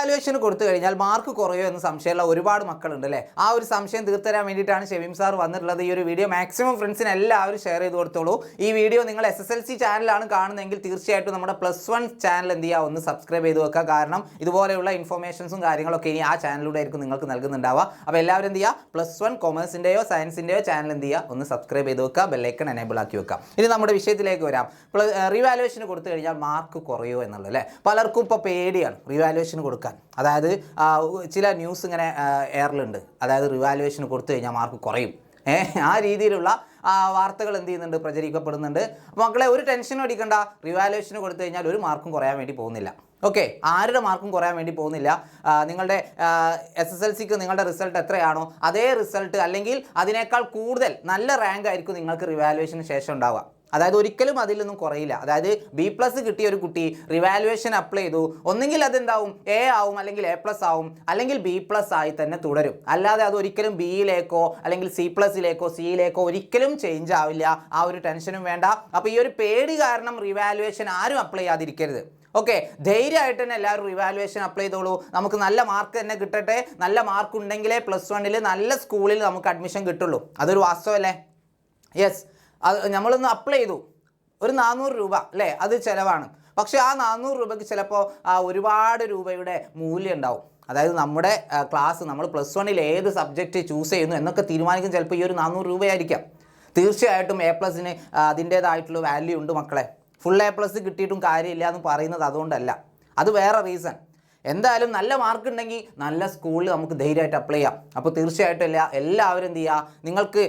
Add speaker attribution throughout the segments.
Speaker 1: റിവാലുവേഷന് കൊടുത്തു കഴിഞ്ഞാൽ മാർക്ക് കുറയോ എന്ന് സംശയമുള്ള ഒരുപാട് മക്കളുണ്ട് അല്ലേ? ആ ഒരു സംശയം തീർത്തരാൻ വേണ്ടിയിട്ടാണ് ഷെമീം സാർ വന്നിട്ടുള്ളത്. ഈ ഒരു വീഡിയോ മാക്സിമം ഫ്രണ്ട്സിന് എല്ലാവരും ഷെയർ ചെയ്ത് കൊടുത്തോളൂ. ഈ വീഡിയോ നിങ്ങൾ SSLC ചാനലാണ് കാണുന്നതെങ്കിൽ തീർച്ചയായിട്ടും നമ്മുടെ +1 ചാനൽ എന്ത് ചെയ്യുക, ഒന്ന് സബ്സ്ക്രൈബ് ചെയ്ത് വെക്കുക. കാരണം ഇതുപോലെയുള്ള ഇൻഫോർമേഷൻസും കാര്യങ്ങളൊക്കെ ഇനി ആ ചാനലിലൂടെ ആയിരിക്കും നിങ്ങൾക്ക് നൽകുന്നുണ്ടാവുക. അപ്പോൾ എല്ലാവരും എന്ത് ചെയ്യുക, +1 കൊമേഴ്സിൻ്റെയോ സയൻസിൻ്റെയോ ചാനൽ എന്ത് ചെയ്യുക, ഒന്ന് സബ്സ്ക്രൈബ് ചെയ്ത് വെക്കുക, ബെല്ലൈക്കൺ എനേബിൾ ആക്കി വെക്കുക. ഇനി നമ്മുടെ വിഷയത്തിലേക്ക് വരാം. റിവാലുവേഷന് കൊടുത്തു കഴിഞ്ഞാൽ മാർക്ക് കുറയോ എന്നുള്ളത് അല്ലേ? പലർക്കും ഇപ്പോൾ പേടിയാണ് റിവാലുവേഷന് കൊടുക്കാൻ. അതായത് ചില ന്യൂസ് ഇങ്ങനെ എയറിലുണ്ട്, അതായത് റിവാലുവേഷന് കൊടുത്തു കഴിഞ്ഞാൽ മാർക്ക് കുറയും, ആ രീതിയിലുള്ള വാർത്തകൾ എന്ത് ചെയ്യുന്നുണ്ട്, പ്രചരിക്കപ്പെടുന്നുണ്ട്. അപ്പോൾ മക്കളെ, ഒരു ടെൻഷനും അടിക്കണ്ട. റിവാലുവേഷന് കൊടുത്തു കഴിഞ്ഞാൽ ഒരു മാർക്കും കുറയാൻ വേണ്ടി പോകുന്നില്ല. ഓക്കെ, ആരുടെ മാർക്കും കുറയാൻ വേണ്ടി പോകുന്നില്ല. നിങ്ങളുടെ SSLCക്ക് നിങ്ങളുടെ റിസൾട്ട് എത്രയാണോ അതേ റിസൾട്ട് അല്ലെങ്കിൽ അതിനേക്കാൾ കൂടുതൽ നല്ല റാങ്ക് ആയിരിക്കും നിങ്ങൾക്ക് റിവാലുവേഷന് ശേഷം ഉണ്ടാവുക. അതായത് ഒരിക്കലും അതിൽ നിന്നും കുറയില്ല. അതായത് B+ കിട്ടിയ ഒരു കുട്ടി റിവാലുവേഷൻ അപ്ലൈ ചെയ്തു, ഒന്നെങ്കിൽ അതെന്താവും, A ആവും, അല്ലെങ്കിൽ A+ ആവും, അല്ലെങ്കിൽ B+ ആയി തന്നെ തുടരും. അല്ലാതെ അത് ഒരിക്കലും Bയിലേക്കോ അല്ലെങ്കിൽ C+ലേക്കോ Cയിലേക്കോ ഒരിക്കലും ചേഞ്ച് ആവില്ല. ആ ഒരു ടെൻഷനും വേണ്ട. അപ്പോൾ ഈ ഒരു പേടി കാരണം റിവാലുവേഷൻ ആരും അപ്ലൈ ചെയ്യാതിരിക്കരുത്. ഓക്കെ, ധൈര്യമായിട്ട് തന്നെ എല്ലാവരും റിവാലുവേഷൻ അപ്ലൈ ചെയ്തോളൂ. നമുക്ക് നല്ല മാർക്ക് തന്നെ കിട്ടട്ടെ. നല്ല മാർക്ക് ഉണ്ടെങ്കിലേ +1 നല്ല സ്കൂളിൽ നമുക്ക് അഡ്മിഷൻ കിട്ടുള്ളൂ. അതൊരു വാസ്തവല്ലേ? യെസ്, അത് നമ്മളൊന്ന് അപ്ലൈ ചെയ്തു, ഒരു 400 രൂപ അല്ലേ, അത് ചിലവാണ്. പക്ഷേ ആ 400 രൂപയ്ക്ക് ചിലപ്പോൾ ഒരുപാട് രൂപയുടെ മൂല്യം ഉണ്ടാവും. അതായത് നമ്മുടെ ക്ലാസ്, നമ്മൾ +1 ഏത് സബ്ജക്റ്റ് ചൂസ് ചെയ്യുന്നു എന്നൊക്കെ തീരുമാനിക്കും ചിലപ്പോൾ ഈ ഒരു 400 രൂപയായിരിക്കാം. തീർച്ചയായിട്ടും A+ന് അതിൻ്റേതായിട്ടുള്ള വാല്യൂ ഉണ്ട് മക്കളെ. ഫുൾ A+ കിട്ടിയിട്ടും കാര്യമില്ല എന്ന് പറയുന്നത് അതുകൊണ്ടല്ല, അത് വേറെ റീസൺ. എന്തായാലും നല്ല മാർക്ക് ഉണ്ടെങ്കിൽ നല്ല സ്കൂളിൽ നമുക്ക് ധൈര്യമായിട്ട് അപ്ലൈ ചെയ്യാം. അപ്പോൾ തീർച്ചയായിട്ടും എല്ലാവരും എന്ത് ചെയ്യുക, നിങ്ങൾക്ക്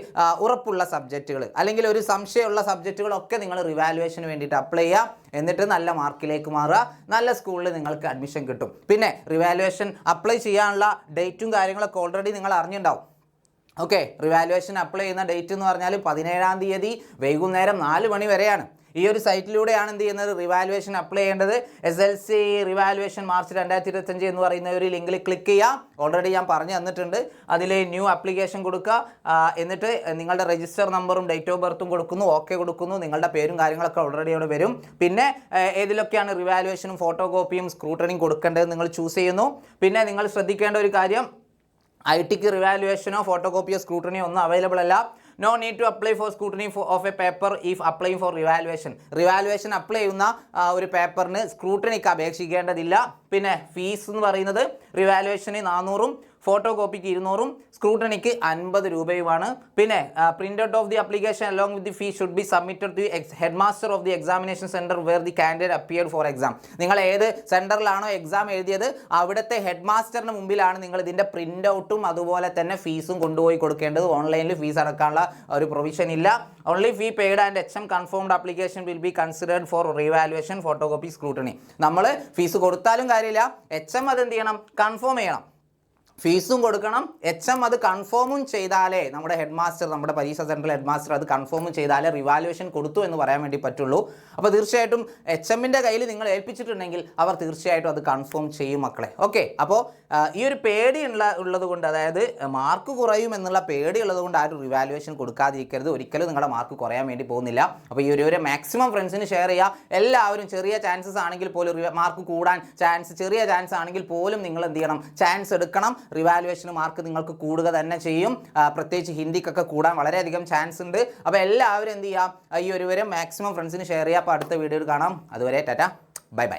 Speaker 1: ഉറപ്പുള്ള സബ്ജക്റ്റുകൾ അല്ലെങ്കിൽ ഒരു സംശയമുള്ള സബ്ജക്റ്റുകളൊക്കെ നിങ്ങൾ റിവാലുവേഷന് വേണ്ടിയിട്ട് അപ്ലൈ ചെയ്യുക. എന്നിട്ട് നല്ല മാർക്കിലേക്ക് മാറുക, നല്ല സ്കൂളിൽ നിങ്ങൾക്ക് അഡ്മിഷൻ കിട്ടും. പിന്നെ റിവാലുവേഷൻ അപ്ലൈ ചെയ്യാനുള്ള ഡേറ്റും കാര്യങ്ങളൊക്കെ ഓൾറെഡി നിങ്ങൾ അറിഞ്ഞിട്ടുണ്ടാവും. ഓക്കെ, റിവാലുവേഷൻ അപ്ലൈ ചെയ്യുന്ന ഡേറ്റ് എന്ന് പറഞ്ഞാൽ 17-ാം തീയതി വൈകുന്നേരം 4 മണി വരെയാണ്. ഈ ഒരു സൈറ്റിലൂടെയാണ് എന്ത് ചെയ്യുന്നത്, റിവാലുവേഷൻ അപ്ലൈ ചെയ്യേണ്ടത്. SSLC റിവാലുവേഷൻ മാർച്ച് 2025 എന്ന് പറയുന്ന ഒരു ലിങ്കിൽ ക്ലിക്ക് ചെയ്യുക. ഓൾറെഡി ഞാൻ പറഞ്ഞു തന്നിട്ടുണ്ട്. അതിൽ ന്യൂ ആപ്ലിക്കേഷൻ കൊടുക്കുക. എന്നിട്ട് നിങ്ങളുടെ രജിസ്റ്റർ നമ്പറും ഡേറ്റ് ഓഫ് ബർത്തും കൊടുക്കുന്നു, ഓക്കെ കൊടുക്കുന്നു. നിങ്ങളുടെ പേരും കാര്യങ്ങളൊക്കെ ഓൾറെഡി അവിടെ വരും. പിന്നെ ഏതിലൊക്കെയാണ് റിവാലുവേഷനും ഫോട്ടോ കോപ്പിയും സ്ക്രൂട്ടണിയും കൊടുക്കേണ്ടത് നിങ്ങൾ ചൂസ് ചെയ്യുന്നു. പിന്നെ നിങ്ങൾ ശ്രദ്ധിക്കേണ്ട ഒരു കാര്യം, IT-ക്ക് റിവാലുവേഷനോ ഫോട്ടോ കോപ്പിയോ സ്ക്രൂട്ടണിയോ ഒന്നും അവൈലബിൾ അല്ല. No need to apply for scrutiny of a paper if applying for revaluation. Revaluation apply ചെയ്യുന്ന ഒരു പേപ്പറിന് സ്ക്രൂട്ടണിക്ക് അപേക്ഷിക്കേണ്ടതില്ല. പിന്നെ ഫീസ് എന്ന് പറയുന്നത് റിവാലുവേഷന് 400-ഉം ഫോട്ടോ കോപ്പിക്ക് 200-ഉം സ്ക്രൂട്ടണിക്ക് 50 രൂപയുമാണ്. പിന്നെ print out of the application along with the fee should be submitted to head master of the examination centre where the candidate appeared for exam. നിങ്ങൾ ഏത് സെൻറ്ററിലാണോ exam എഴുതിയത് അവിടുത്തെ ഹെഡ് മാസ്റ്ററിന് മുമ്പിലാണ് നിങ്ങൾ ഇതിൻ്റെ പ്രിന്റ് ഔട്ടും അതുപോലെ തന്നെ ഫീസും കൊണ്ടുപോയി കൊടുക്കേണ്ടത്. ഓൺലൈനിൽ ഫീസ് അടക്കാനുള്ള ഒരു പ്രൊവിഷൻ ഇല്ല. Only fee paid and HM confirmed application will be considered four revaluation photo copy scrutiny. നമ്മൾ ഫീസ് കൊടുത്താലും കാര്യമില്ല, HM അതെന്ത് ചെയ്യണം, കൺഫേം ചെയ്യണം. ഫീസും കൊടുക്കണം, HM അത് കൺഫേമും ചെയ്താലേ നമ്മുടെ ഹെഡ് മാസ്റ്റർ, നമ്മുടെ പരീക്ഷാ സെൻറ്ററിലെ ഹെഡ് മാസ്റ്റർ അത് കൺഫേമും ചെയ്താലേ റിവാലുവേഷൻ കൊടുത്തു എന്ന് പറയാൻ വേണ്ടി പറ്റുള്ളൂ. അപ്പോൾ തീർച്ചയായിട്ടും HMൻ്റെ കയ്യിൽ നിങ്ങൾ ഏൽപ്പിച്ചിട്ടുണ്ടെങ്കിൽ അവർ തീർച്ചയായിട്ടും അത് കൺഫേം ചെയ്യും മക്കളെ. ഓക്കെ, അപ്പോൾ ഈ ഒരു പേടി ഉള്ളത് കൊണ്ട്, അതായത് മാർക്ക് കുറയും എന്നുള്ള പേടി ഉള്ളത് കൊണ്ട് ആരും റിവാലുവേഷൻ കൊടുക്കാതിരിക്കരുത്. ഒരിക്കലും നിങ്ങളുടെ മാർക്ക് കുറയാൻ വേണ്ടി പോകുന്നില്ല. അപ്പോൾ ഈ ഒരു മാക്സിമം ഫ്രണ്ട്സിന് ഷെയർ ചെയ്യുക. എല്ലാവരും ചെറിയ ചാൻസസ് ആണെങ്കിൽ പോലും, മാർക്ക് കൂടാൻ ചെറിയ ചാൻസ് ആണെങ്കിൽ പോലും നിങ്ങൾ എന്ത് ചെയ്യണം, ചാൻസ് എടുക്കണം. റിവാലുവേഷൻ മാർക്ക് നിങ്ങൾക്ക് കൂടുക തന്നെ ചെയ്യും. പ്രത്യേകിച്ച് ഹിന്ദിക്കൊക്കെ കൂടാൻ വളരെയധികം ചാൻസ് ഉണ്ട്. അപ്പോൾ എല്ലാവരും എന്ത് ചെയ്യുക, ഈ ഒരു മാക്സിമം ഫ്രണ്ട്സിന് ഷെയർ ചെയ്യുക. അപ്പോൾ അടുത്ത വീഡിയോയിൽ കാണാം. അതുവരെ ടാറ്റ, ബൈ ബൈ.